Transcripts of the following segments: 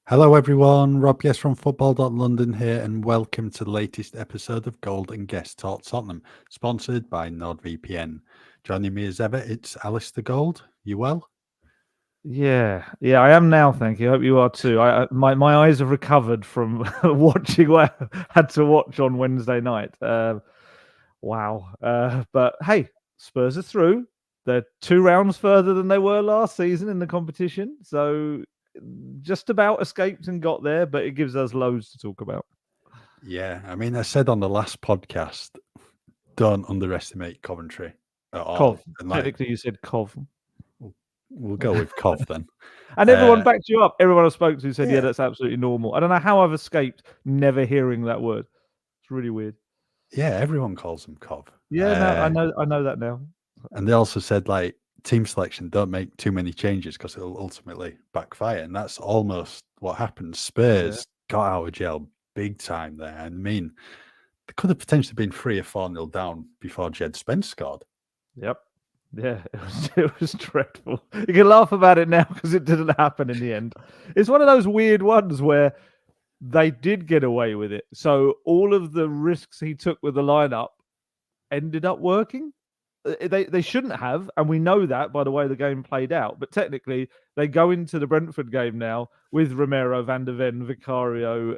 Hello everyone, Rob Guest from football.london here and welcome to the latest episode of Gold Guest Talk Tottenham, sponsored by NordVPN. Joining me as ever, it's Alasdair Gold. You well? Yeah, I am now. Thank you. I hope you are too. My eyes have recovered from watching what I had to watch on Wednesday night. Wow. But hey, Spurs are through. They're 2 rounds further than they were last season in the competition. So just about escaped and got there, but it gives us loads to talk about. Yeah, I mean, I said on the last podcast, don't underestimate Coventry at all. Cov. And Technically, you said Cov. we'll go with Cov then. And everyone backed you up. Everyone I spoke to said, Yeah, that's absolutely normal. I don't know how I've escaped never hearing that word. It's really weird. yeah, everyone calls them Cov. Yeah, no, I know that now. And they also said, like, team selection, don't make too many changes because it'll ultimately backfire. And that's almost what happened. Yeah. Spurs got out of jail big time there. And I mean, they could have potentially been 3 or 4-0 down before Djed Spence scored. Yep. Yeah, it was dreadful. You can laugh about it now because it didn't happen in the end. It's one of those weird ones where they did get away with it. So all of the risks he took with the lineup ended up working. They shouldn't have, and we know that by the way the game played out. But technically, they go into the Brentford game now with Romero, Van der Ven, Vicario,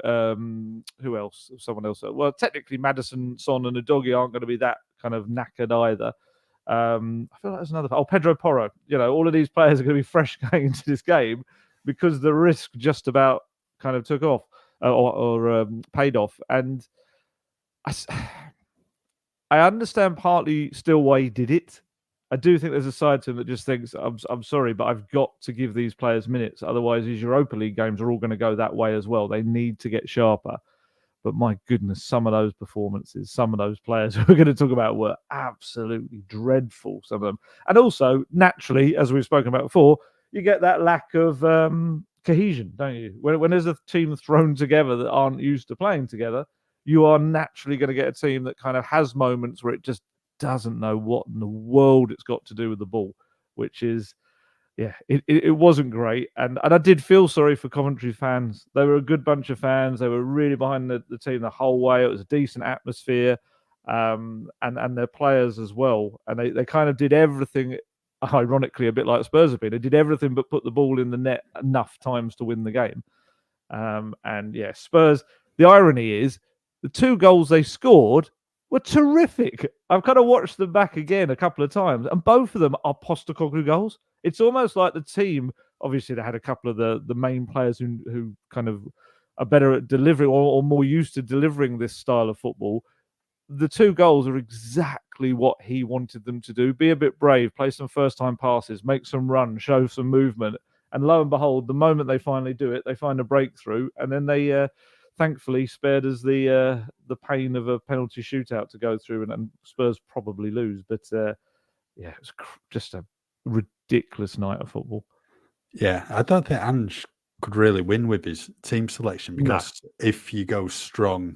who else? Someone else. Well, technically, Maddison, Son, and Udogie aren't going to be that kind of knackered either. I feel like there's another. Oh, Pedro Porro. All of these players are going to be fresh going into this game because the risk just about kind of took off or paid off. And I understand partly still why he did it. I do think there's a side to him that just thinks, I'm sorry, but I've got to give these players minutes. Otherwise, these Europa League games are all going to go that way as well. They need to get sharper. But my goodness, some of those performances, some of those players we're going to talk about were absolutely dreadful, some of them. And also, naturally, as we've spoken about before, you get that lack of cohesion, don't you? When there's a team thrown together that aren't used to playing together, you are naturally going to get a team that kind of has moments where it just doesn't know what in the world it's got to do with the ball, which is it wasn't great. And I did feel sorry for Coventry fans. They were a good bunch of fans. They were really behind the team the whole way. It was a decent atmosphere, and their players as well. And they kind of did everything, ironically, a bit like Spurs have been. They did everything but put the ball in the net enough times to win the game. And yeah, Spurs, the irony is, the 2 goals they scored were terrific. I've kind of watched them back again a couple of times, and both of them are Postecoglou goals. It's almost like the team, obviously, they had a couple of the main players who kind of are better at delivering or more used to delivering this style of football. The 2 goals are exactly what he wanted them to do. Be a bit brave, play some first-time passes, make some runs, show some movement. And lo and behold, the moment they finally do it, they find a breakthrough, and then they thankfully spared us the pain of a penalty shootout to go through, and Spurs probably lose. But yeah, it was just a ridiculous night of football. Yeah, I don't think Ange could really win with his team selection because if you go strong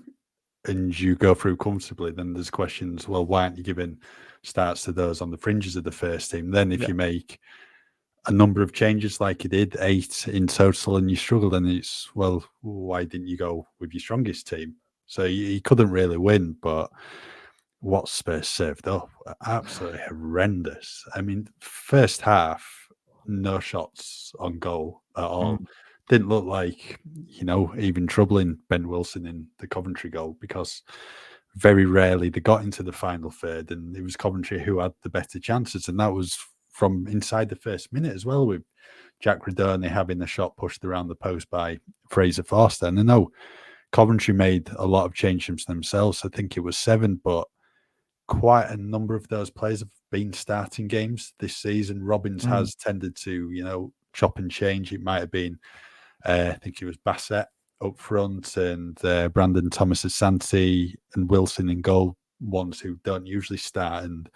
and you go through comfortably, then there's questions, well, why aren't you giving starts to those on the fringes of the first team? Then if you make a number of changes like you did, 8 in total, and you struggle, then it's, well, why didn't you go with your strongest team? So he couldn't really win, but what Spurs served up, absolutely horrendous. I mean, first half, no shots on goal at all. Didn't look like, even troubling Ben Wilson in the Coventry goal because very rarely they got into the final third and it was Coventry who had the better chances. And that was from inside the first minute as well, with Jack Redoney having the shot pushed around the post by Fraser Forster. And I know Coventry made a lot of changes themselves. I think it was 7, but quite a number of those players have been starting games this season. Robbins has tended to, chop and change. It might have been, I think it was Bassett up front and Brandon Thomas Asante and Wilson in goal, ones who don't usually start. And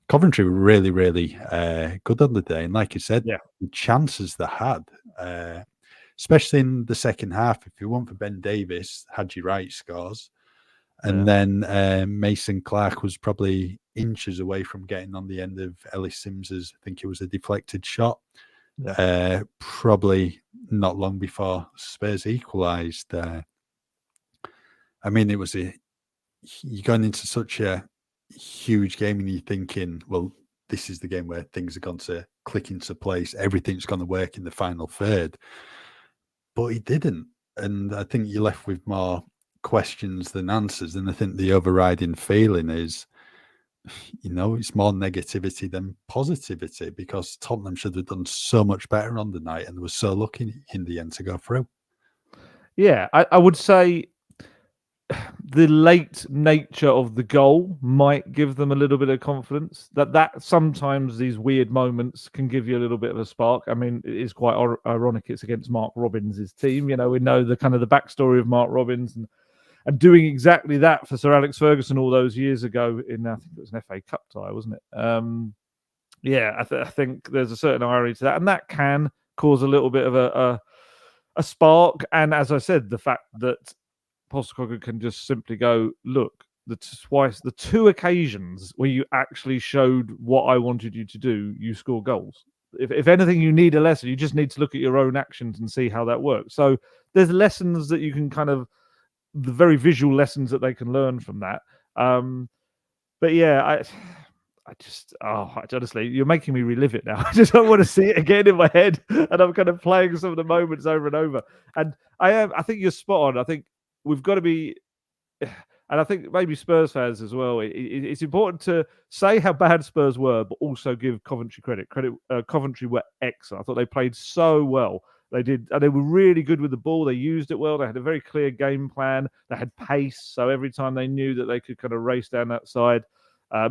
Coventry were really, really good on the day. And like you said, the chances they had, especially in the second half, if you want for Ben Davis, Haji Wright scores. And then Mason Clark was probably inches away from getting on the end of Ellis Sims's, I think it was a deflected shot. Probably not long before Spurs equalised. I mean, it was you're going into such a huge game and you're thinking, well, this is the game where things are going to click into place. Everything's going to work in the final third. But it didn't. And I think you're left with more questions than answers. And I think the overriding feeling is, it's more negativity than positivity, because Tottenham should have done so much better on the night and were so lucky in the end to go through. Yeah, I would say the late nature of the goal might give them a little bit of confidence. That sometimes these weird moments can give you a little bit of a spark. I mean, it is quite ironic. It's against Mark Robbins' team. We know the kind of the backstory of Mark Robbins and doing exactly that for Sir Alex Ferguson all those years ago in, I think it was an FA Cup tie, wasn't it? Yeah, I think there's a certain irony to that, and that can cause a little bit of a spark. And as I said, the fact that Postecoglou can just simply go, look, the two occasions where you actually showed what I wanted you to do, you score goals. If anything, you need a lesson. You just need to look at your own actions and see how that works. So there's lessons that you can the very visual lessons that they can learn from that. But yeah, I just, honestly, you're making me relive it now. I just don't want to see it again in my head, and I'm kind of playing some of the moments over and over. And I think you're spot on. I think we've got to be, and I think maybe Spurs fans as well. It's important to say how bad Spurs were, but also give Coventry credit. Coventry were excellent. I thought they played so well. They did, and they were really good with the ball. They used it well. They had a very clear game plan. They had pace, so every time they knew that they could kind of race down that side.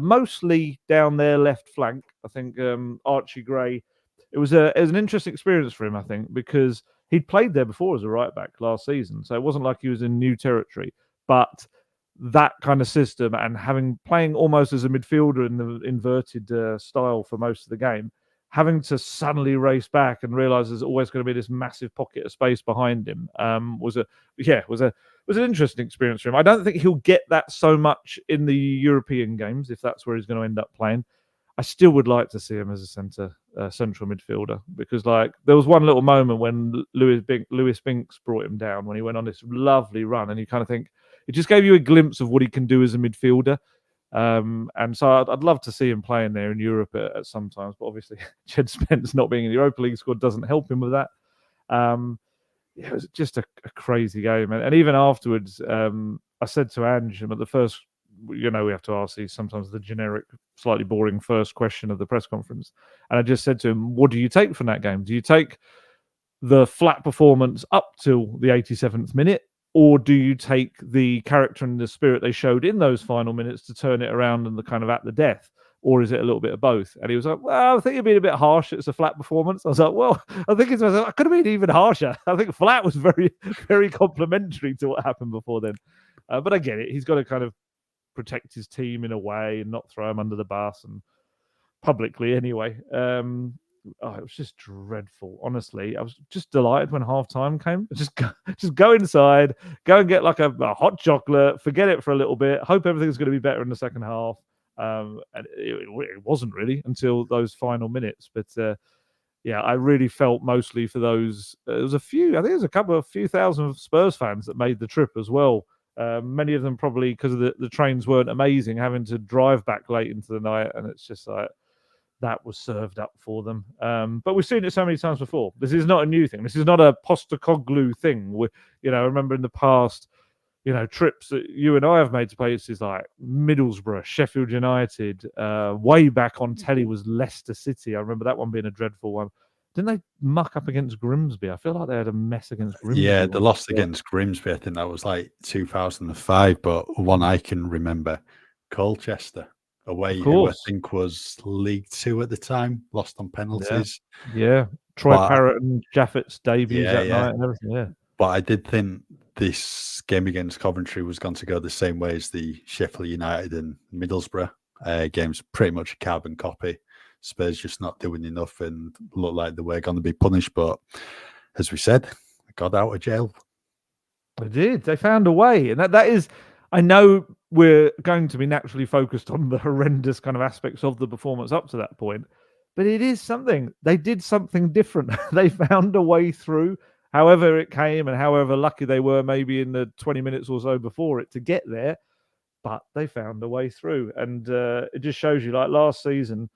Mostly down their left flank. I think Archie Gray. It was an interesting experience for him, I think, because he'd played there before as a right back last season, so it wasn't like he was in new territory. But that kind of system and playing almost as a midfielder in the inverted style for most of the game, having to suddenly race back and realize there's always going to be this massive pocket of space behind him was an interesting experience for him. I don't think he'll get that so much in the European games, if that's where he's going to end up playing. I still would like to see him as a central midfielder, because there was one little moment when Lewis Binks brought him down when he went on this lovely run, and you kind of think it just gave you a glimpse of what he can do as a midfielder. And so I'd love to see him playing there in Europe at some times, but obviously Jed Spence not being in the Europa League squad doesn't help him with that. It was just a crazy game, and even afterwards, I said to Ange at the first, we have to ask sometimes the generic, slightly boring first question of the press conference, and I just said to him, "What do you take from that game? Do you take the flat performance up till the 87th minute?" Or do you take the character and the spirit they showed in those final minutes to turn it around and the kind of at the death? Or is it a little bit of both? And he was like, well, I think you're being a bit harsh. It's a flat performance. I was like, well, I think I could have been even harsher. I think flat was very, very complimentary to what happened before then. But I get it. He's got to kind of protect his team in a way and not throw him under the bus, and publicly anyway. It was just dreadful. Honestly, I was just delighted when half time came. Just go inside, go and get like a hot chocolate, forget it for a little bit, hope everything's going to be better in the second half. And it wasn't really until those final minutes. But I really felt mostly for those. There was I think it was a few thousand Spurs fans that made the trip as well. Many of them probably because of the trains weren't amazing, having to drive back late into the night, and it's just like, that was served up for them. But we've seen it so many times before. This is not a new thing. This is not a Postecoglou thing. I remember in the past, trips that you and I have made to places like Middlesbrough, Sheffield United, way back on telly was Leicester City. I remember that one being a dreadful one. Didn't they muck up against Grimsby? I feel like they had a mess against Grimsby. Yeah, they lost against Grimsby. I think that was like 2005. But one I can remember, Colchester away, who I think was League 2 at the time, lost on penalties. Yeah. Troy Parrott and Jaffett's debuts that night and everything. Yeah. But I did think this game against Coventry was going to go the same way as the Sheffield United and Middlesbrough games, pretty much a carbon copy. Spurs just not doing enough and look like they were going to be punished. But as we said, they got out of jail. They did. They found a way. And that is, I know we're going to be naturally focused on the horrendous kind of aspects of the performance up to that point, but it is something. They did something different. They found a way through. however it came and however lucky they were maybe in the 20 minutes or so before it to get there, but they found a way through. And it just shows you, like last season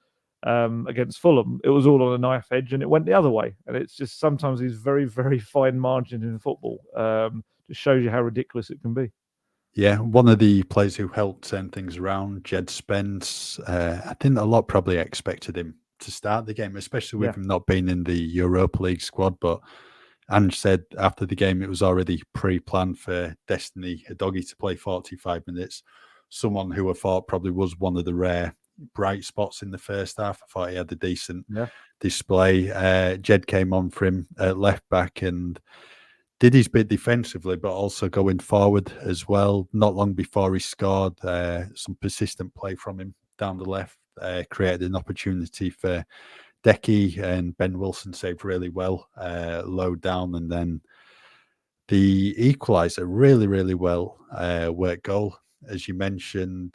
against Fulham, it was all on a knife edge and it went the other way. And it's just sometimes these very, very fine margins in football. Just shows you how ridiculous it can be. Yeah, one of the players who helped turn things around, Djed Spence. I think a lot probably expected him to start the game, especially with him not being in the Europa League squad. But Ange said after the game it was already pre-planned for Destiny Udogie to play 45 minutes. Someone who I thought probably was one of the rare bright spots in the first half. I thought he had a decent display. Jed came on for him at left back and did his bit defensively, but also going forward as well. Not long before he scored, some persistent play from him down the left created an opportunity for Decky, and Ben Wilson saved really well, low down, and then the equaliser, really, really well worked goal. As you mentioned,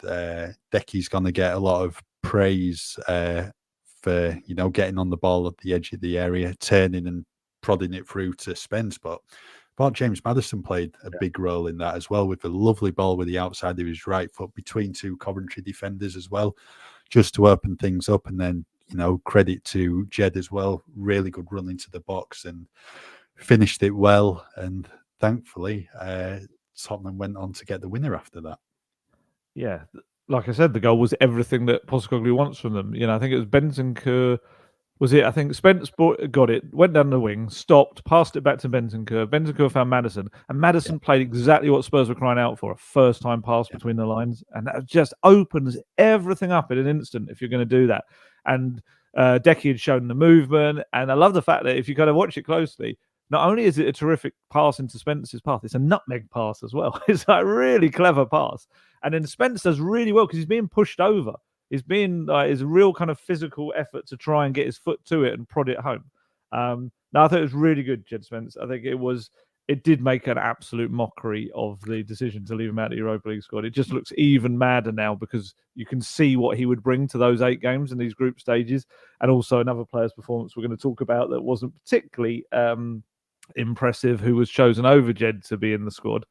Decky's going to get a lot of praise for getting on the ball at the edge of the area, turning and prodding it through to Spence. But I thought James Maddison played a big role in that as well, with a lovely ball with the outside of his right foot between two Coventry defenders as well, just to open things up. And then, credit to Jed as well, really good run into the box and finished it well. And thankfully, Tottenham went on to get the winner after that. Yeah, like I said, the goal was everything that Postecoglou wants from them. I think it was Bentancur. Was it? I think Spence got it, went down the wing, stopped, passed it back to Bentancur. Bentancur found Maddison, and Maddison played exactly what Spurs were crying out for, a first-time pass between the lines. And that just opens everything up in an instant if you're going to do that. And Decky had shown the movement, and I love the fact that if you kind of watch it closely, not only is it a terrific pass into Spence's path, it's a nutmeg pass as well. It's a really clever pass. And then Spence does really well because he's being pushed over. He's being his real kind of physical effort to try and get his foot to it and prod it home. Now I thought it was really good, Jed Spence. I think it did make an absolute mockery of the decision to leave him out of the Europa League squad. It just looks even madder now because you can see what he would bring to those 8 games in these group stages, and also another player's performance we're going to talk about that wasn't particularly impressive, who was chosen over Jed to be in the squad.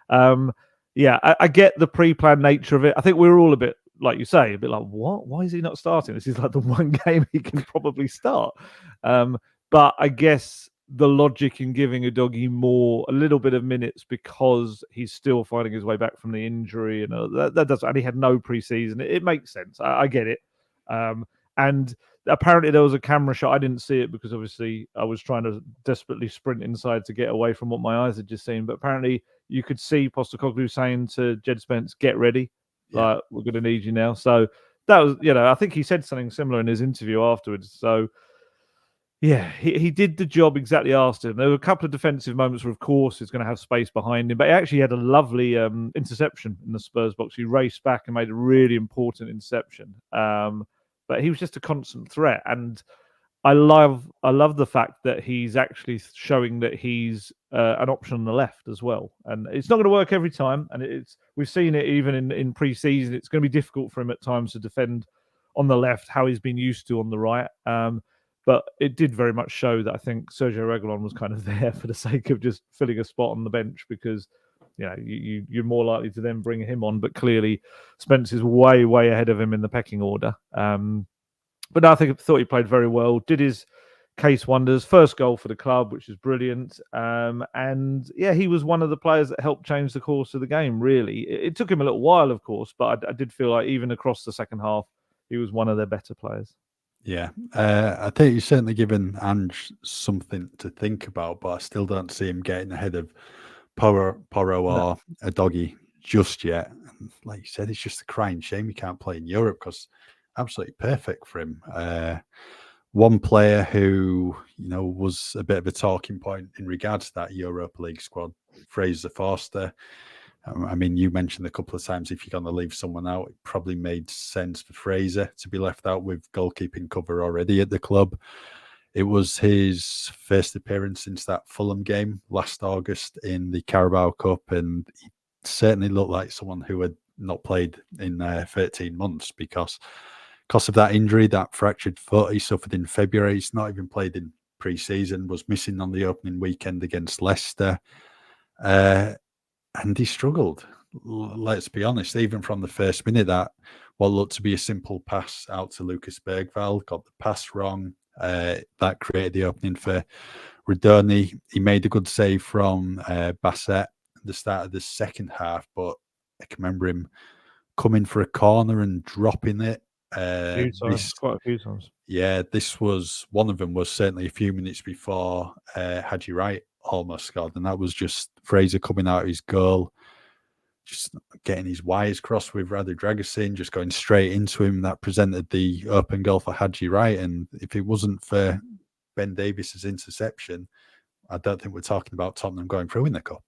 I get the pre-planned nature of it. I think we were all a bit, like you say, a bit like, what? Why is he not starting? This is like the one game he can probably start. But I guess the logic in giving Udogie a little bit of minutes because he's still finding his way back from the injury, and that does, and he had no preseason. It makes sense. I get it. And apparently there was a camera shot. I didn't see it because obviously I was trying to desperately sprint inside to get away from what my eyes had just seen. But apparently you could see Postecoglou saying to Jed Spence, "Get ready. Like, we're going to need you now." So that was, I think he said something similar in his interview afterwards. So yeah, he did the job exactly asked him. There were a couple of defensive moments where, of course, he's going to have space behind him, but he actually had a lovely interception in the Spurs box. He raced back and made a really important interception. But he was just a constant threat, and I love the fact that he's actually showing that he's an option on the left as well. And it's not going to work every time, and we've seen it even in pre-season. It's going to be difficult for him at times to defend on the left how he's been used to on the right. But it did very much show that I think Sergio Reguilon was kind of there for the sake of just filling a spot on the bench because you're more likely to then bring him on. But clearly, Spence is way, way ahead of him in the pecking order. But no, I thought he played very well. Did his case wonders. First goal for the club, which is brilliant. And yeah, he was one of the players that helped change the course of the game. Really, it took him a little while, of course, but I did feel like even across the second half, he was one of their better players. Yeah, I think he's certainly given Ange something to think about, but I still don't see him getting ahead of Porro or Udogie just yet. And like you said, it's just a crying shame he can't play in Europe because absolutely perfect for him. One player who was a bit of a talking point in regards to that Europa League squad, Fraser Forster. I mean, you mentioned a couple of times if you're going to leave someone out, it probably made sense for Fraser to be left out with goalkeeping cover already at the club. It was his first appearance since that Fulham game last August in the Carabao Cup, and he certainly looked like someone who had not played in 13 months because of that injury, that fractured foot he suffered in February. He's not even played in pre-season, was missing on the opening weekend against Leicester, and he struggled. Let's be honest, even from the first minute, that what looked to be a simple pass out to Lucas Bergvall got the pass wrong. That created the opening for Radoni. He made a good save from Bassett at the start of the second half, but I can remember him coming for a corner and dropping it. Quite a few times. Yeah, this was one of them. Was certainly a few minutes before Haji Wright almost scored, and that was just Fraser coming out of his goal, just getting his wires crossed with Radu Dragusin, just going straight into him. That presented the open goal for Haji Wright, and if it wasn't for Ben Davies's interception, I don't think we're talking about Tottenham going through in the cup.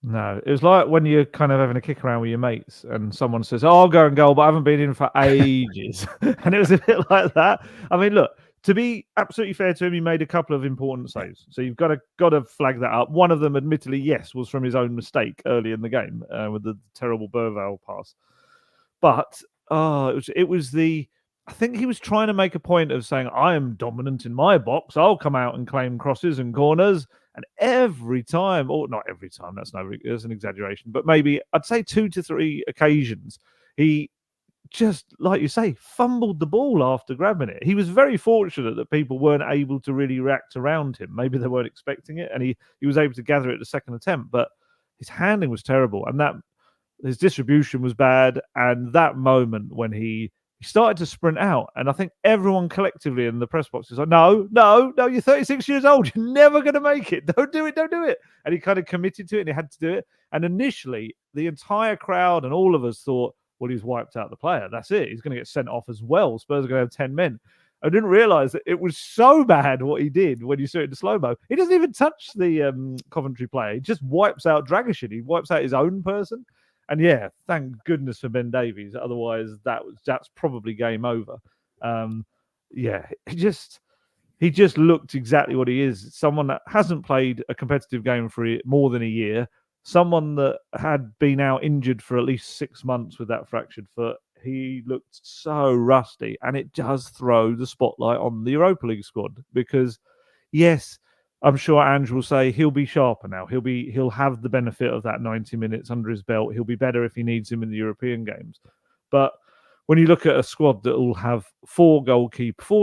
No, it was like when you're kind of having a kick around with your mates and someone says, "Oh, I'll go and goal, but I haven't been in for ages." And it was a bit like that. I mean, look, to be absolutely fair to him, he made a couple of important saves. So you've got to flag that up. One of them, admittedly, yes, was from his own mistake early in the game with the terrible Bergvall pass. But it was the... I think he was trying to make a point of saying, I am dominant in my box. I'll come out and claim crosses and corners. And every time, or not every time, that's an exaggeration, but maybe I'd say 2 to 3 occasions, he just, like you say, fumbled the ball after grabbing it. He was very fortunate that people weren't able to really react around him. Maybe they weren't expecting it, and he was able to gather it the second attempt, but his handling was terrible, and his distribution was bad. And that moment when he started to sprint out, and I think everyone collectively in the press box is like, no, you're 36 years old. You're never going to make it. Don't do it. And he kind of committed to it, and he had to do it. And initially, the entire crowd and all of us thought, well, he's wiped out the player. That's it. He's going to get sent off as well. Spurs are going to have 10 men. I didn't realise that it was so bad what he did when you saw it in slow-mo. He doesn't even touch the Coventry player. He just wipes out Dragusin. He wipes out his own person. And yeah, thank goodness for Ben Davies. Otherwise, that's probably game over. Yeah, he just looked exactly what he is. Someone that hasn't played a competitive game for more than a year. Someone that had been out injured for at least 6 months with that fractured foot. He looked so rusty, and it does throw the spotlight on the Europa League squad because, yes, I'm sure Ange will say he'll be sharper now. He'll have the benefit of that 90 minutes under his belt. He'll be better if he needs him in the European games. But when you look at a squad that will have 4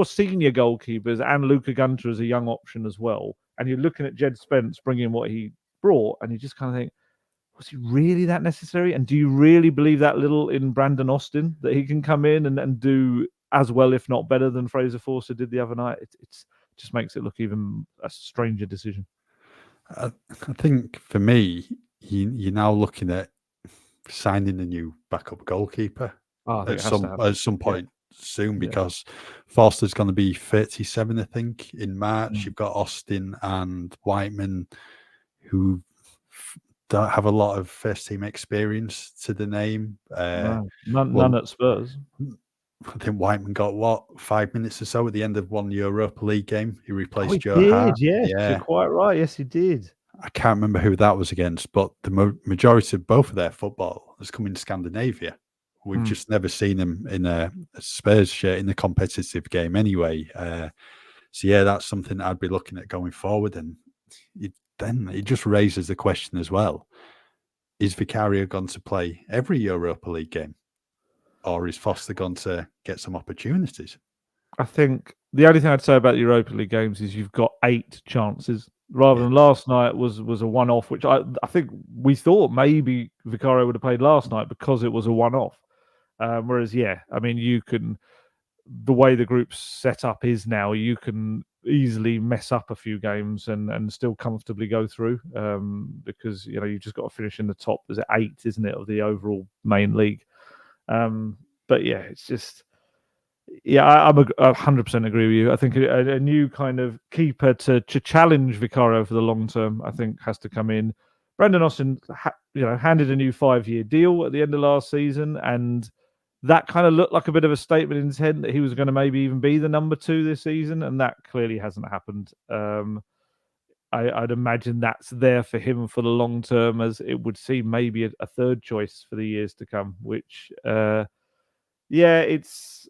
senior goalkeepers, and Luka Gunter as a young option as well, and you're looking at Djed Spence bringing what he brought, and you just kind of think, was he really that necessary? And do you really believe that little in Brandon Austin, that he can come in and do as well, if not better, than Fraser Forster did the other night? It's just makes it look even a stranger decision. I think for me, you're now looking at signing a new backup goalkeeper at some point soon, because Forster's going to be 37, I think, in March. You've got Austin and Whiteman, who don't have a lot of first team experience to the name. None at Spurs. I think Whiteman got 5 minutes or so at the end of one Europa League game. He replaced Joe did, Hart. Yes, you're quite right. Yes, he did. I can't remember who that was against, but the majority of both of their football has come in Scandinavia. We've just never seen them in a Spurs shirt in a competitive game anyway. So yeah, that's something I'd be looking at going forward. And then it just raises the question as well: is Vicario going to play every Europa League game? Or is Foster going to get some opportunities? I think the only thing I'd say about the Europa League games is you've got 8 chances rather than last night was a one-off, which I think we thought maybe Vicario would have played last night because it was a one-off. Whereas, I mean, the way the group's set up is now, you can easily mess up a few games and still comfortably go through because, you've just got to finish in the top. There's 8, isn't it, of the overall main league. But yeah, it's just, I 100% agree with you. I think a new kind of keeper to challenge Vicario for the long term, I think, has to come in. Brandon Austin, handed a new 5-year deal at the end of last season, and that kind of looked like a bit of a statement in his head that he was going to maybe even be the number 2 this season, and that clearly hasn't happened. I'd imagine that's there for him for the long term, as it would seem maybe a third choice for the years to come, which, it's...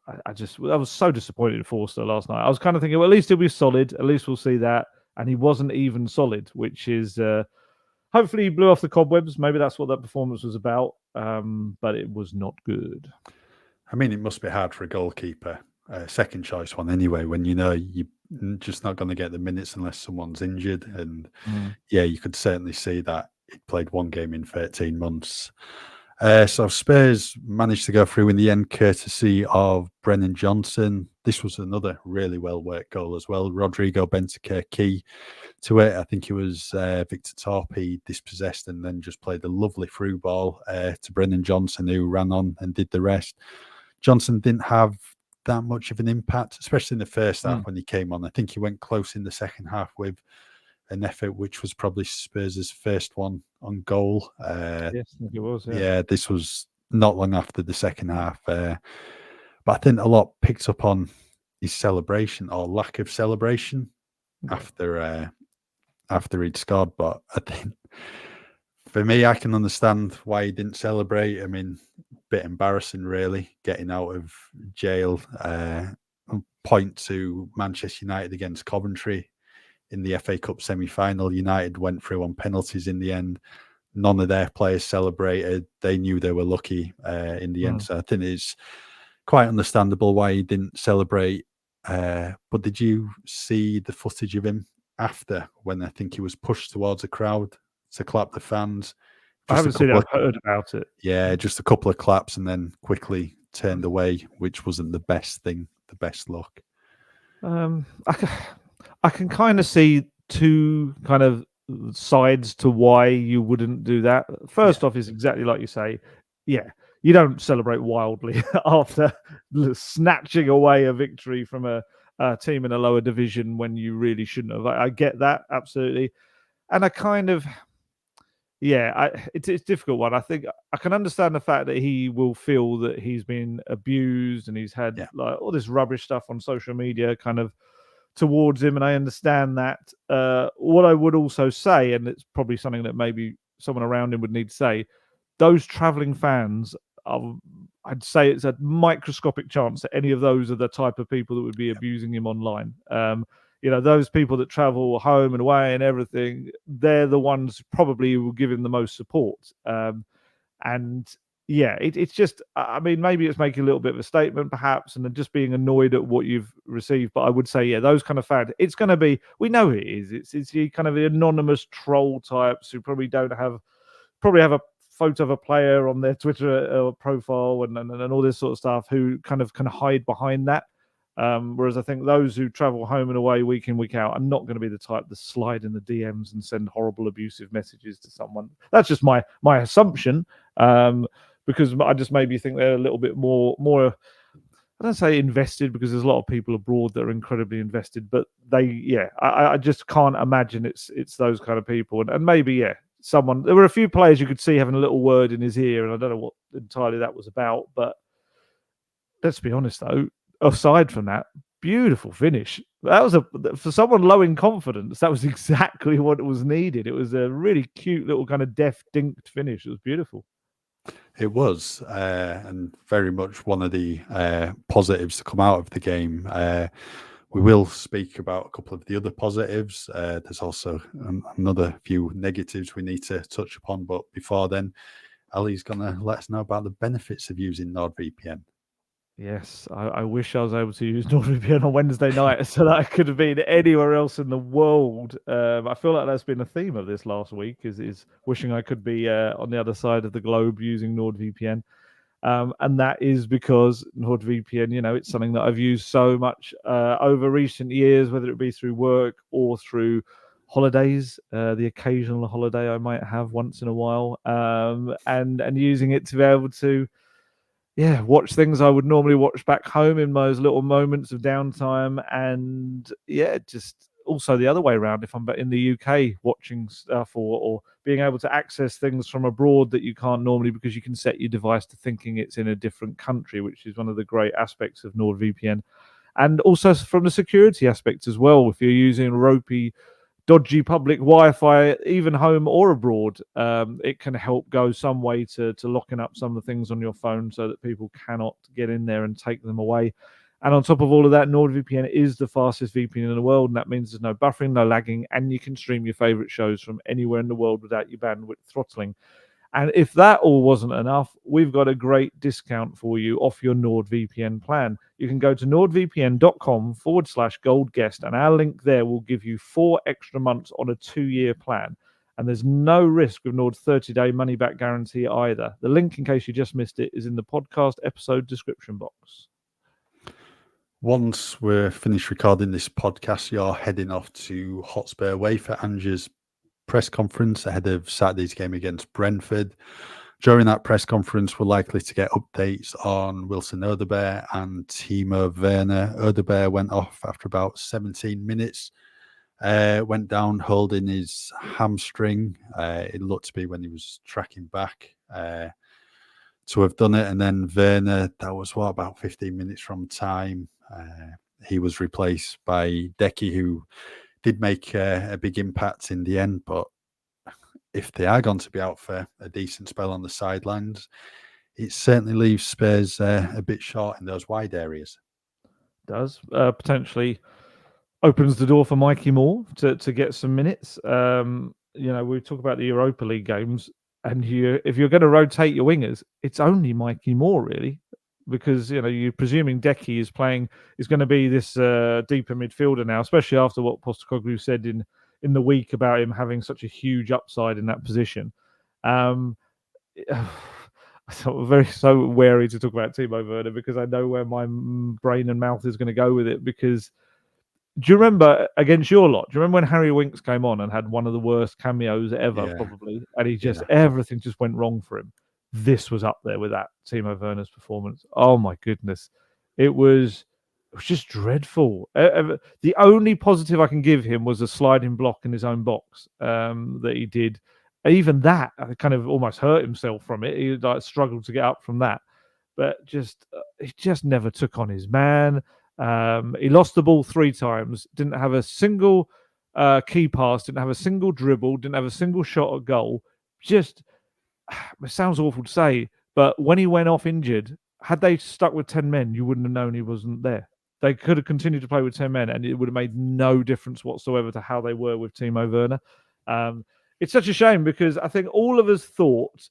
I was so disappointed in Forster last night. I was kind of thinking, well, at least he'll be solid. At least we'll see that. And he wasn't even solid, which is hopefully he blew off the cobwebs. Maybe that's what that performance was about. But it was not good. I mean, it must be hard for a goalkeeper, second choice one anyway, when you know you're just not going to get the minutes unless someone's injured. And yeah, you could certainly see that he played one game in 13 months. So Spurs managed to go through in the end, courtesy of Brennan Johnson. This was another really well-worked goal as well. Rodrigo Bentancur key to it. I think it was Victor Torpy dispossessed and then just played a lovely through ball to Brennan Johnson, who ran on and did the rest. Johnson didn't have that much of an impact, especially in the first half when he came on. I think he went close in the second half with an effort which was probably Spurs' first one on goal. Yes, I think it was. Yeah, this was not long after the second half. But I think a lot picked up on his celebration or lack of celebration after he'd scored. But I think for me, I can understand why he didn't celebrate. I mean, a bit embarrassing, really, getting out of jail. Point to Manchester United against Coventry in the FA Cup semi-final. United went through on penalties in the end. None of their players celebrated. They knew they were lucky in the end. So I think it's quite understandable why he didn't celebrate. But did you see the footage of him after, when I think he was pushed towards a crowd to clap the fans? I haven't seen it. I've heard about it. Yeah, just a couple of claps and then quickly turned away, which wasn't the best thing, the best look. I can kind of see two kind of sides to why you wouldn't do that. First off is exactly like you say. Yeah, you don't celebrate wildly after snatching away a victory from a team in a lower division when you really shouldn't have. I get that, absolutely. And I kind of... Yeah, it's a difficult one. I think I can understand the fact that he will feel that he's been abused and he's had like all this rubbish stuff on social media kind of towards him, and I understand that. What I would also say, and it's probably something that maybe someone around him would need to say, those travelling fans, I'd say it's a microscopic chance that any of those are the type of people that would be abusing him online. You know, those people that travel home and away and everything, they're the ones probably who will give him the most support. And yeah, it's just, I mean, maybe it's making a little bit of a statement perhaps, and then just being annoyed at what you've received. But I would say, yeah, those kind of fans, it's going to be, we know it is. It's the kind of the anonymous troll types who probably have a photo of a player on their Twitter profile and all this sort of stuff, who kind of can hide behind that. Whereas I think those who travel home and away week in, week out are not going to be the type to slide in the DMs and send horrible abusive messages to someone. That's just my assumption, because I just maybe think they're a little bit more, I don't say invested, because there's a lot of people abroad that are incredibly invested, but I just can't imagine it's those kind of people. And maybe, there were a few players you could see having a little word in his ear, and I don't know what entirely that was about, but let's be honest though, aside from that, beautiful finish. That was for someone low in confidence, that was exactly what was needed. It was a really cute little kind of deft dinked finish. It was beautiful. It was, and very much one of the positives to come out of the game. We will speak about a couple of the other positives. There's also another few negatives we need to touch upon. But before then, Ali's going to let us know about the benefits of using NordVPN. Yes, I wish I was able to use NordVPN on Wednesday night so that I could have been anywhere else in the world. I feel like that's been a theme of this last week, is wishing I could be on the other side of the globe using NordVPN. And that is because NordVPN, it's something that I've used so much over recent years, whether it be through work or through holidays, the occasional holiday I might have once in a while, and using it to be able to watch things I would normally watch back home in those little moments of downtime. And just also the other way around, if I'm in the UK watching stuff or being able to access things from abroad that you can't normally, because you can set your device to thinking it's in a different country, which is one of the great aspects of NordVPN. And also from the security aspect as well, if you're using ropey dodgy public Wi-Fi, even home or abroad, it can help go some way to locking up some of the things on your phone so that people cannot get in there and take them away. And on top of all of that, NordVPN is the fastest VPN in the world, and that means there's no buffering, no lagging, and you can stream your favorite shows from anywhere in the world without your bandwidth throttling. And if that all wasn't enough, we've got a great discount for you off your NordVPN plan. You can go to nordvpn.com/Gold Guest, and our link there will give you 4 extra months on a 2-year plan. And there's no risk with Nord's 30-day money-back guarantee either. The link, in case you just missed it, is in the podcast episode description box. Once we're finished recording this podcast, you're heading off to Hotspur away for Ange's press conference ahead of Saturday's game against Brentford. During that press conference, we're likely to get updates on Wilson Odebear and Timo Werner. Odebear went off after about 17 minutes, went down holding his hamstring. It looked to be when he was tracking back to have done it. And then Werner, that was about 15 minutes from time. He was replaced by Decky, who did make a big impact in the end, but if they are going to be out for a decent spell on the sidelines, it certainly leaves Spurs a bit short in those wide areas. Does potentially opens the door for Mikey Moore to get some minutes. We talk about the Europa League games, and if you're going to rotate your wingers, it's only Mikey Moore really, because you're presuming Decky is going to be this deeper midfielder now, especially after what Postecoglou said in the week about him having such a huge upside in that position. I'm so wary to talk about Timo Werner because I know where my brain and mouth is going to go with it. Because do you remember against your lot? Do you remember when Harry Winks came on and had one of the worst cameos ever, probably, and he just everything just went wrong for him? This was up there with that Timo Werner's performance. Oh my goodness, it was just dreadful. The only positive I can give him was a sliding block in his own box that he did. Even that, I kind of almost hurt himself from it. He struggled to get up from that, but he just never took on his man. He lost the ball 3 times. Didn't have a single key pass. Didn't have a single dribble. Didn't have a single shot at goal. Just it sounds awful to say, but when he went off injured, had they stuck with 10 men, you wouldn't have known he wasn't there. They could have continued to play with 10 men, and it would have made no difference whatsoever to how they were with Timo Werner. It's such a shame because I think all of us thought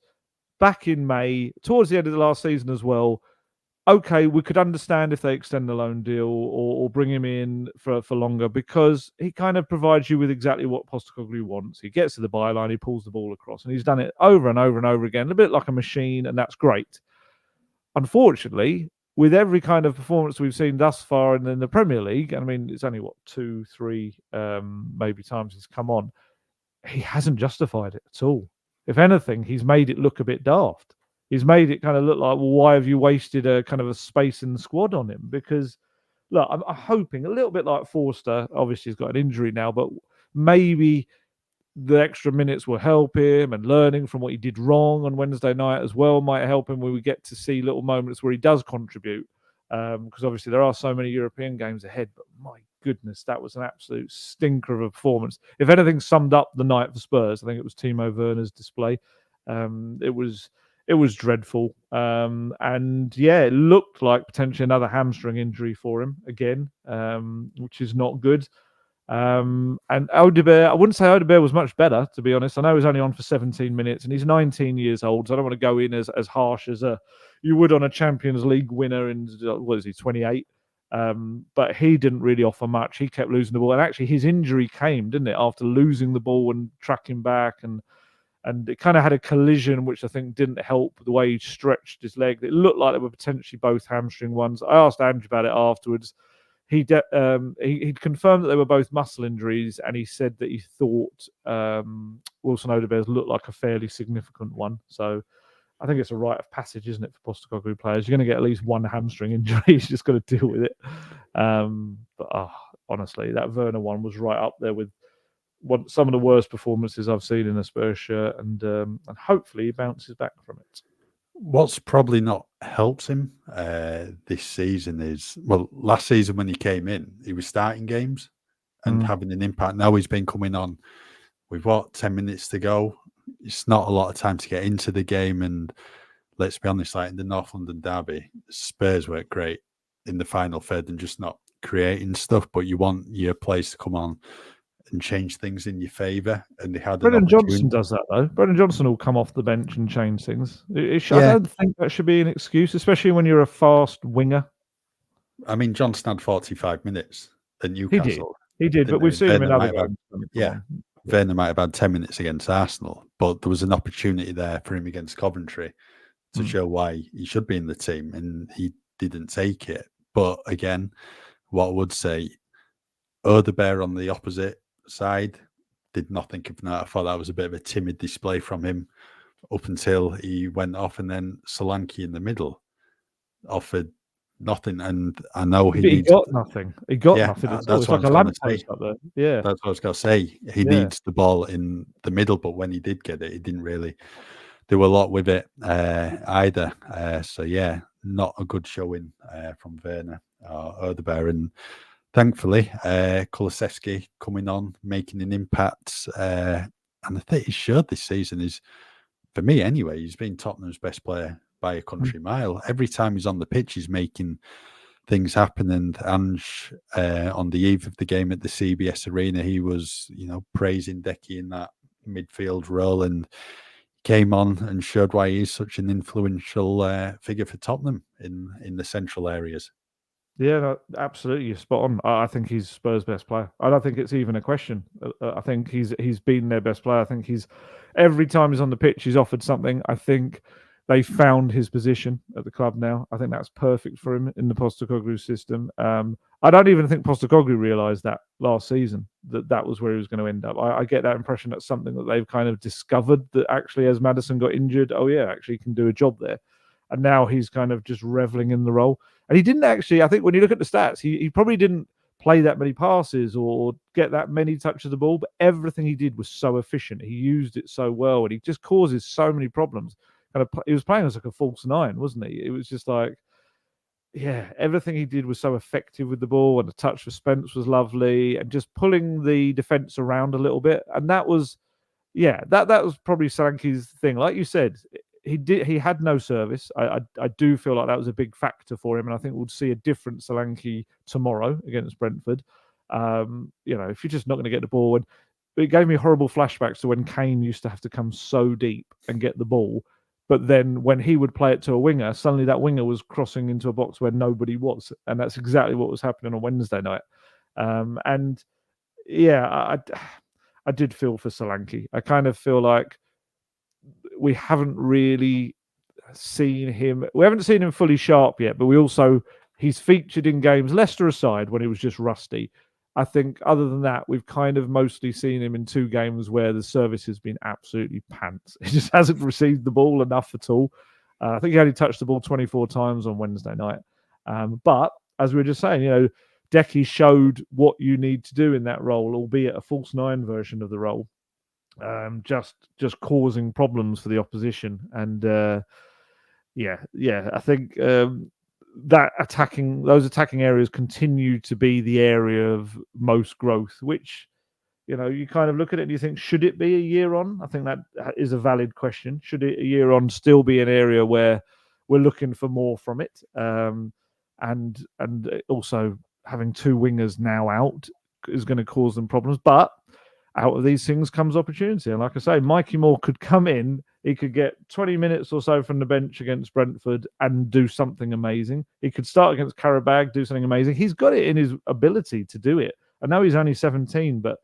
back in May, towards the end of the last season as well, okay, we could understand if they extend the loan deal or bring him in for longer, because he kind of provides you with exactly what Postecoglou wants. He gets to the byline, he pulls the ball across, and he's done it over and over and over again, a bit like a machine, and that's great. Unfortunately, with every kind of performance we've seen thus far in the Premier League, I mean, it's only 2, 3 maybe times he's come on, he hasn't justified it at all. If anything, he's made it look a bit daft. He's made it kind of look like, well, why have you wasted a kind of a space in the squad on him? Because, look, I'm hoping a little bit like Forster. Obviously, he's got an injury now, but maybe the extra minutes will help him, and learning from what he did wrong on Wednesday night as well might help him, where we get to see little moments where he does contribute. Because obviously there are so many European games ahead, but my goodness, that was an absolute stinker of a performance. If anything summed up the night for Spurs, I think it was Timo Werner's display. It was dreadful. And yeah, it looked like potentially another hamstring injury for him again, which is not good. And Odebear, I wouldn't say Odebear was much better, to be honest. I know he was only on for 17 minutes and he's 19 years old, so I don't want to go in as harsh as you would on a Champions League winner in, what is he, 28? But he didn't really offer much. He kept losing the ball. And actually his injury came, didn't it, after losing the ball and tracking back, and it kind of had a collision, which I think didn't help the way he stretched his leg. It looked like they were potentially both hamstring ones. I asked Andrew about it afterwards. He'd confirmed that they were both muscle injuries, and he said that he thought Wilson Odebear's looked like a fairly significant one. So I think it's a rite of passage, isn't it, for Postecoglou players? You're going to get at least one hamstring injury. He's just got to deal with it. But honestly, that Werner one was right up there with some of the worst performances I've seen in a Spurs shirt, and hopefully he bounces back from it. What's probably not helped him this season is, well, last season when he came in, he was starting games, and having an impact. Now he's been coming on with 10 minutes to go. It's not a lot of time to get into the game. And let's be honest, like in the North London derby, Spurs weren't great in the final third and just not creating stuff. But you want your players to come on and change things in your favour. And they had Brennan an opportunity. Johnson does that though. Brennan Johnson will come off the bench and change things. I don't think that should be an excuse, especially when you're a fast winger. I mean, Johnson had 45 minutes at Newcastle. He did, but we've seen him in other games. Werner might have had 10 minutes against Arsenal, but there was an opportunity there for him against Coventry to show why he should be in the team, and he didn't take it. But again, what I would say, Alasdair on the opposite side did nothing of that. I thought that was a bit of a timid display from him up until he went off, and then Solanke in the middle offered nothing. And I know he got nothing. He got nothing. That's what like a lamppost up there. Yeah, that's what I was going to say. He needs the ball in the middle, but when he did get it, he didn't really do a lot with it either. So yeah, not a good showing from Werner or Alasdair. And thankfully, Kulusevski coming on, making an impact. And I think he showed this season is, for me anyway, he's been Tottenham's best player by a country mile. Every time he's on the pitch, he's making things happen. And Ange, on the eve of the game at the CBS Arena, he was, praising Decky in that midfield role, and came on and showed why he's such an influential figure for Tottenham in the central areas. Yeah, no, absolutely, you're spot on. I think he's Spurs' best player. I don't think it's even a question. I think he's been their best player. I think every time he's on the pitch, he's offered something. I think they found his position at the club now. I think that's perfect for him in the Postecoglou system. I don't even think Postecoglou realised that last season, that was where he was going to end up. I get that impression that's something that they've kind of discovered, that actually as Maddison got injured, actually he can do a job there. And now he's kind of just reveling in the role. And he didn't actually, I think when you look at the stats, he probably didn't play that many passes or get that many touches of the ball, but everything he did was so efficient. He used it so well, and he just causes so many problems. He was playing as like a false nine, wasn't he? It was just like, everything he did was so effective with the ball, and the touch for Spence was lovely, and just pulling the defence around a little bit. And that was, that was probably Solanke's thing. Like you said, he had no service. I do feel like that was a big factor for him, and I think we'll see a different Solanke tomorrow against Brentford. If you're just not going to get the ball, and it gave me horrible flashbacks to when Kane used to have to come so deep and get the ball, but then when he would play it to a winger, suddenly that winger was crossing into a box where nobody was, and that's exactly what was happening on Wednesday night. I did feel for Solanke. I kind of feel like we haven't really seen him. We haven't seen him fully sharp yet, but he's featured in games, Leicester aside, when he was just rusty. I think other than that, we've kind of mostly seen him in 2 games where the service has been absolutely pants. He just hasn't received the ball enough at all. I think he only touched the ball 24 times on Wednesday night. But as we were just saying, Decky showed what you need to do in that role, albeit a false 9 version of the role. Just causing problems for the opposition. And I think those attacking areas continue to be the area of most growth, which, you kind of look at it and you think, should it be a year on? I think that is a valid question. Should it, a year on, still be an area where we're looking for more from it? And also having 2 wingers now out is going to cause them problems. But out of these things comes opportunity. And like I say, Mikey Moore could come in, he could get 20 minutes or so from the bench against Brentford and do something amazing. He could start against Qarabag, do something amazing. He's got it in his ability to do it. I know he's only 17, but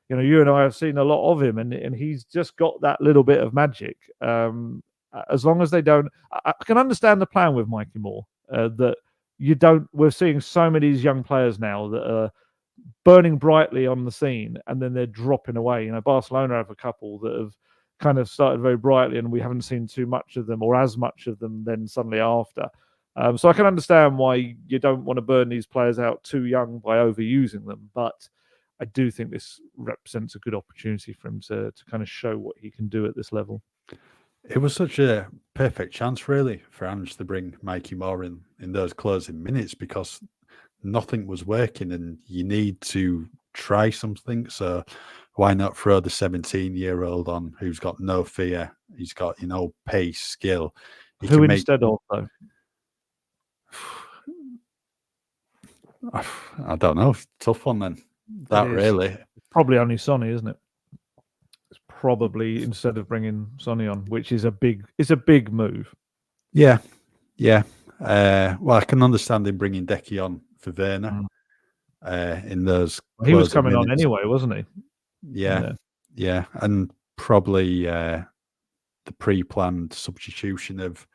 you and I have seen a lot of him, and he's just got that little bit of magic. As long as they don't, I can understand the plan with Mikey Moore, that we're seeing so many of these young players now that are burning brightly on the scene, and then they're dropping away. Barcelona have a couple that have kind of started very brightly, and we haven't seen too much of them, or as much of them, then suddenly after. So I can understand why you don't want to burn these players out too young by overusing them, but I do think this represents a good opportunity for him to kind of show what he can do at this level. It was such a perfect chance, really, for Ange to bring Mikey Moore in those closing minutes, because nothing was working, and you need to try something. So why not throw the 17-year-old on who's got no fear? He's got, pace, skill. He Who can make. instead of, though? I don't know. Tough one then. That really. Probably only Sonny, isn't it? It's probably instead of bringing Sonny on, which is a big move. Yeah. Well, I can understand him bringing Decky on for Werner in those. He was coming on anyway, wasn't he? Yeah, and probably the pre-planned substitution of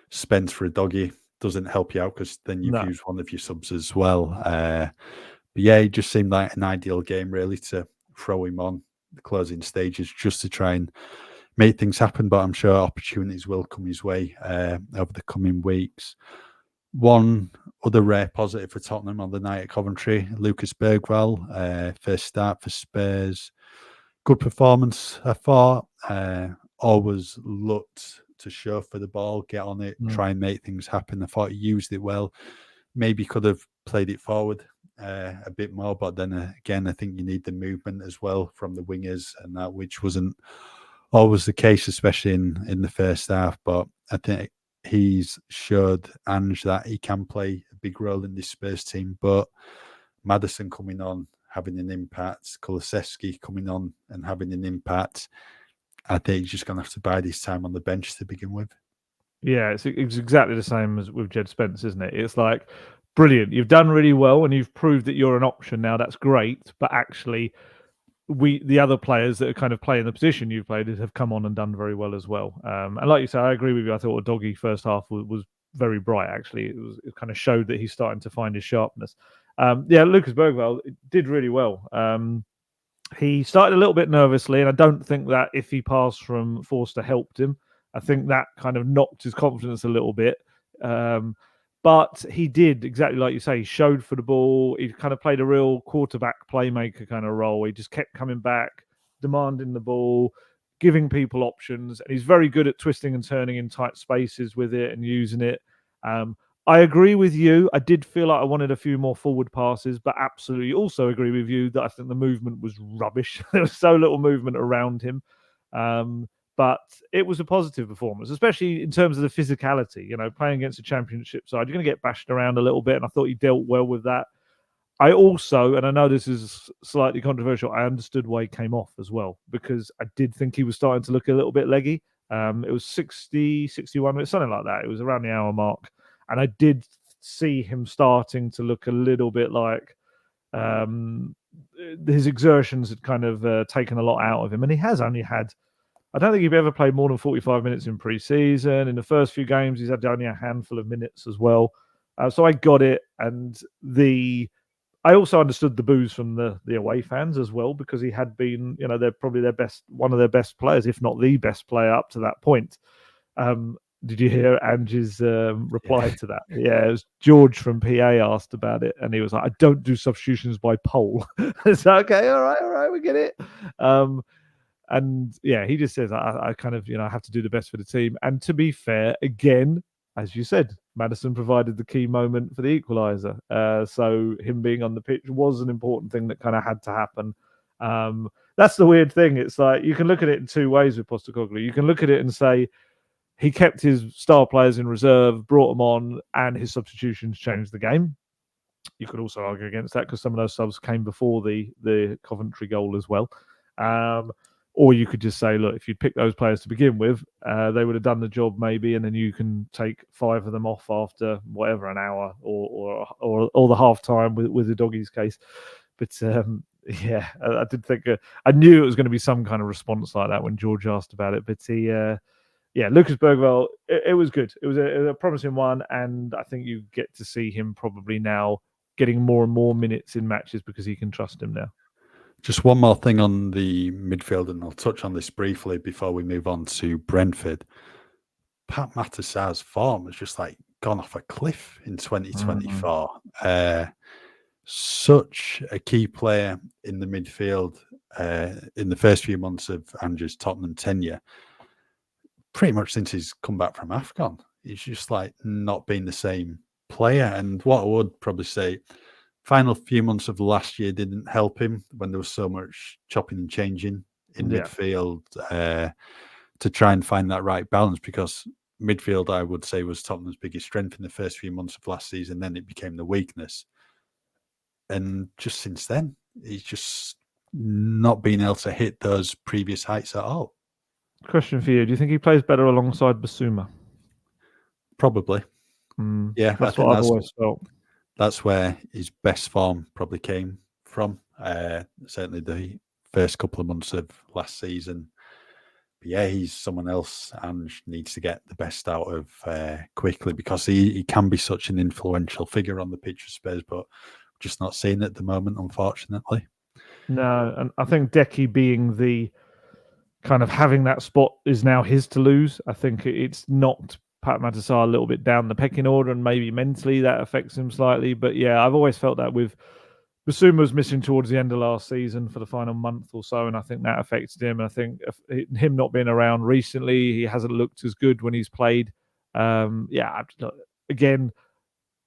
Spence for a doggy doesn't help you out because then you've used one of your subs as well. But yeah, it just seemed like an ideal game really to throw him on the closing stages just to try and make things happen. But I'm sure opportunities will come his way over the coming weeks. One other rare positive for Tottenham on the night at Coventry, Lucas Bergwall, first start for Spurs. Good performance, I thought. Always looked to show for the ball, get on it, try and make things happen. I thought he used it well. Maybe could have played it forward a bit more, but then again, I think you need the movement as well from the wingers, and that which wasn't always the case, especially in the first half. But I think he's showed Ange that he can play a big role in this Spurs team. But Maddison coming on, having an impact, Kulusevski coming on and having an impact, I think he's just going to have to bide his time on the bench to begin with. Yeah, it's exactly the same as with Jed Spence, isn't it? It's like, brilliant, you've done really well and you've proved that you're an option now. That's great. But actually, the other players that are kind of playing the position you've played have come on and done very well as well. And like you say, I agree with you. I thought a doggy first half was very bright, actually. It kind of showed that he's starting to find his sharpness. Lucas Bergwall did really well. He started a little bit nervously, and I don't think that if he passed from Forster helped him. I think that kind of knocked his confidence a little bit. But he did, exactly like you say, he showed for the ball. He kind of played a real quarterback playmaker kind of role. He just kept coming back, demanding the ball, giving people options. And he's very good at twisting and turning in tight spaces with it and using it. I agree with you. I did feel like I wanted a few more forward passes, but absolutely also agree with you that I think the movement was rubbish. There was so little movement around him. But it was a positive performance, especially in terms of the physicality. Playing against a championship side, you're going to get bashed around a little bit, and I thought he dealt well with that. I also, and I know this is slightly controversial, I understood why he came off as well, because I did think he was starting to look a little bit leggy. It was 60, 61 minutes, something like that. It was around the hour mark. And I did see him starting to look a little bit like his exertions had kind of taken a lot out of him. And he has only had, I don't think he'd ever played more than 45 minutes in pre-season. In the first few games, he's had only a handful of minutes as well. So I got it. And I also understood the boos from the away fans as well, because he had been, they're probably one of their best players, if not the best player up to that point. Did you hear Ange's reply to that? Yeah, it was George from PA asked about it, and he was like, I don't do substitutions by poll. It's like, okay, all right, we get it. And yeah, he just says, I kind of, I have to do the best for the team. And to be fair, again, as you said, Maddison provided the key moment for the equaliser. So him being on the pitch was an important thing that kind of had to happen. That's the weird thing. It's like, you can look at it in two ways with Postecoglou. You can look at it and say, he kept his star players in reserve, brought them on, and his substitutions changed the game. You could also argue against that because some of those subs came before the Coventry goal as well. Or you could just say, look, if you'd picked those players to begin with, they would have done the job maybe, and then you can take 5 of them off after whatever, an hour or the half time with the doggies case. But yeah, I did think I knew it was going to be some kind of response like that when George asked about it. But Lucas Bergwall, it was good. It was a promising one, and I think you get to see him probably now getting more and more minutes in matches because he can trust him now. Just one more thing on the midfield, and I'll touch on this briefly before we move on to Brentford. Pape Matar Sarr's form has just gone off a cliff in 2024. Such a key player in the midfield in the first few months of Andrew's Tottenham tenure. Pretty much since he's come back from AFCON, he's just not been the same player. And what I would probably say, final few months of last year didn't help him when there was so much chopping and changing in midfield to try and find that right balance, because midfield, I would say, was Tottenham's biggest strength in the first few months of last season. Then it became the weakness. And just since then, he's just not been able to hit those previous heights at all. Question for you. Do you think he plays better alongside Basuma? Probably. Yeah, that's what I've always felt. That's where his best form probably came from. Certainly the first couple of months of last season. But yeah, he's someone else and needs to get the best out of quickly, because he can be such an influential figure on the pitch of Spurs, but just not seeing it at the moment, unfortunately. No, and I think Decky being the kind of having that spot is now his to lose. I think it's knocked Pape Matar Sarr a little bit down the pecking order, and maybe mentally that affects him slightly. But yeah, I've always felt that with Basuma was missing towards the end of last season for the final month or so, and I think that affected him. And I think him not being around recently, he hasn't looked as good when he's played. Again,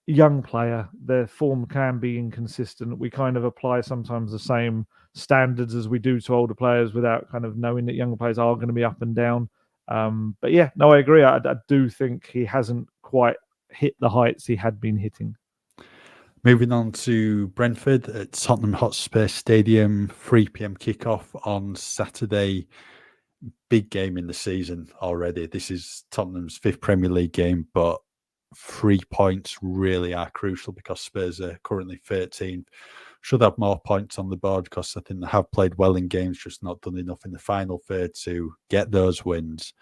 young player, their form can be inconsistent. We kind of apply sometimes the same standards as we do to older players without kind of knowing that younger players are going to be up and down. But yeah, no, I agree. I do think he hasn't quite hit the heights he had been hitting. Moving on to Brentford at Tottenham Hotspur Stadium, 3 p.m. kickoff on Saturday. Big game in the season already. This is Tottenham's 5th Premier League game, but 3 points really are crucial, because Spurs are currently 13th. Should have more points on the board, because I think they have played well in games, just not done enough in the final third to get those wins.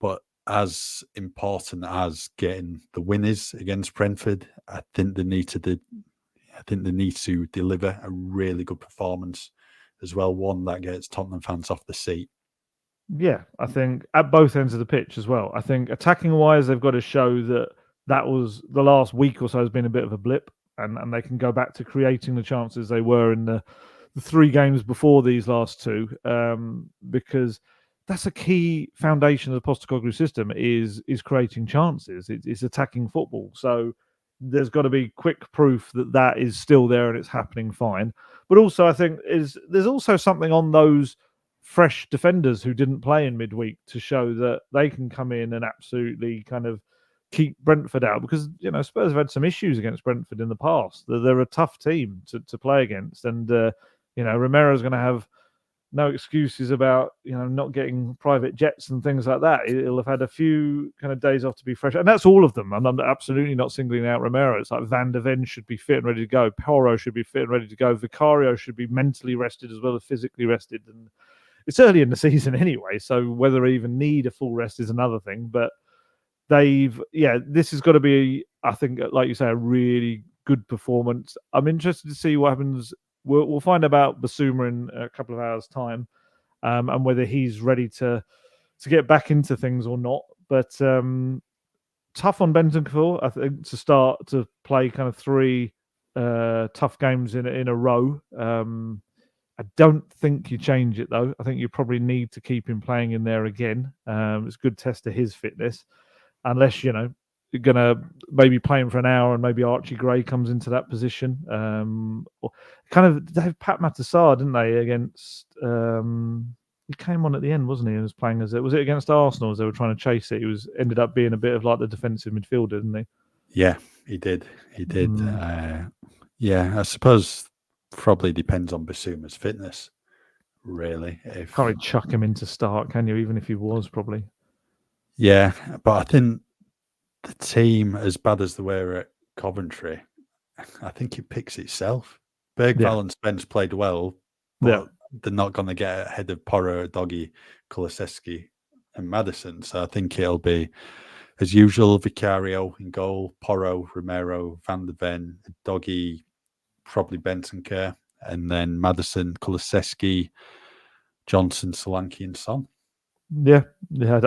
But as important as getting the win is against Brentford, I think they need to deliver a really good performance as well, one that gets Tottenham fans off the seat. Yeah, I think at both ends of the pitch as well. I think attacking wise, they've got to show that was the last week or so has been a bit of a blip, and they can go back to creating the chances they were in the 3 games before these last 2, because that's a key foundation of the Postecoglou system is creating chances. It's attacking football. So there's got to be quick proof that is still there and it's happening fine. But also, I think there's also something on those fresh defenders who didn't play in midweek to show that they can come in and absolutely kind of keep Brentford out, because Spurs have had some issues against Brentford in the past. They're a tough team to play against, and Romero's going to have no excuses about not getting private jets and things like that. He'll have had a few kind of days off to be fresh, and that's all of them. And I'm absolutely not singling out Romero. It's like Van der Ven should be fit and ready to go. Porro should be fit and ready to go. Vicario should be mentally rested as well as physically rested. And it's early in the season anyway, so whether they even need a full rest is another thing. But this has got to be, I think, like you say, a really good performance. I'm interested to see what happens. We'll find about Basuma in a couple of hours' time, and whether he's ready to get back into things or not. But tough on Bentancur, I think, to start to play kind of 3 tough games in a row. I don't think you change it, though. I think you probably need to keep him playing in there again. It's a good test of his fitness, unless you're going to maybe play him for an hour and maybe Archie Gray comes into that position. They have Pape Matar Sarr, didn't they, against... he came on at the end, wasn't he? He was playing was it against Arsenal as they were trying to chase it? He ended up being a bit of like the defensive midfielder, didn't he? Yeah, he did. I suppose probably depends on Basuma's fitness, really. Can't really chuck him into start, can you? Even if he was, probably. Yeah, but I think the team, as bad as they were at Coventry, I think it picks itself. Bergvall and Spence played well, but they're not going to get ahead of Porro, Doggy, Kulusevski and Maddison. So I think it'll be, as usual, Vicario in goal, Porro, Romero, Van der Ven, Doggy, probably Bentancur, and then Maddison, Kulusevski, Johnson, Solanke and Son. I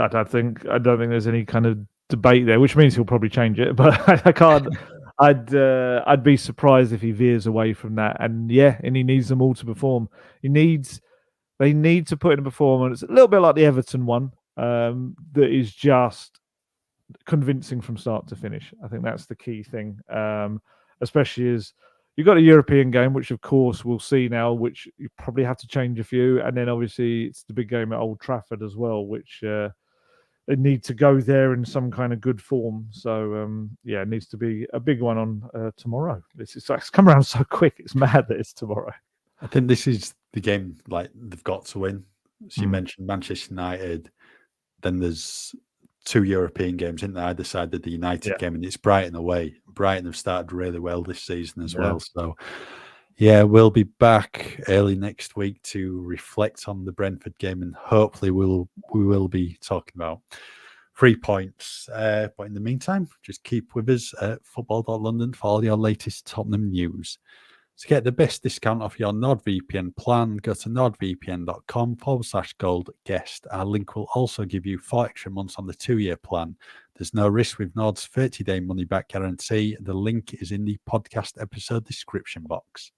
don't think there's any kind of debate there, which means he'll probably change it, but I can't. I'd be surprised if he veers away from that. And he needs them all to perform. They need to put in a performance a little bit like the Everton one, that is just convincing from start to finish. I think that's the key thing, especially as you've got a European game, which of course we'll see now, which you probably have to change a few, and then obviously it's the big game at Old Trafford as well, which they need to go there in some kind of good form. So yeah, it needs to be a big one on tomorrow. It's come around so quick. It's mad that it's tomorrow. I think this is the game like they've got to win. So you mentioned Manchester United. Then there's 2 European games in there, either side of the United game, and it's Brighton away. Brighton have started really well this season as well. So yeah, we'll be back early next week to reflect on the Brentford game, and hopefully we will be talking about 3 points. But in the meantime, just keep with us at football.london for all your latest Tottenham news. To get the best discount off your NordVPN plan, go to nordvpn.com/Gold Guest. Our link will also give you 4 extra months on the 2-year plan. There's no risk with Nord's 30-day money-back guarantee. The link is in the podcast episode description box.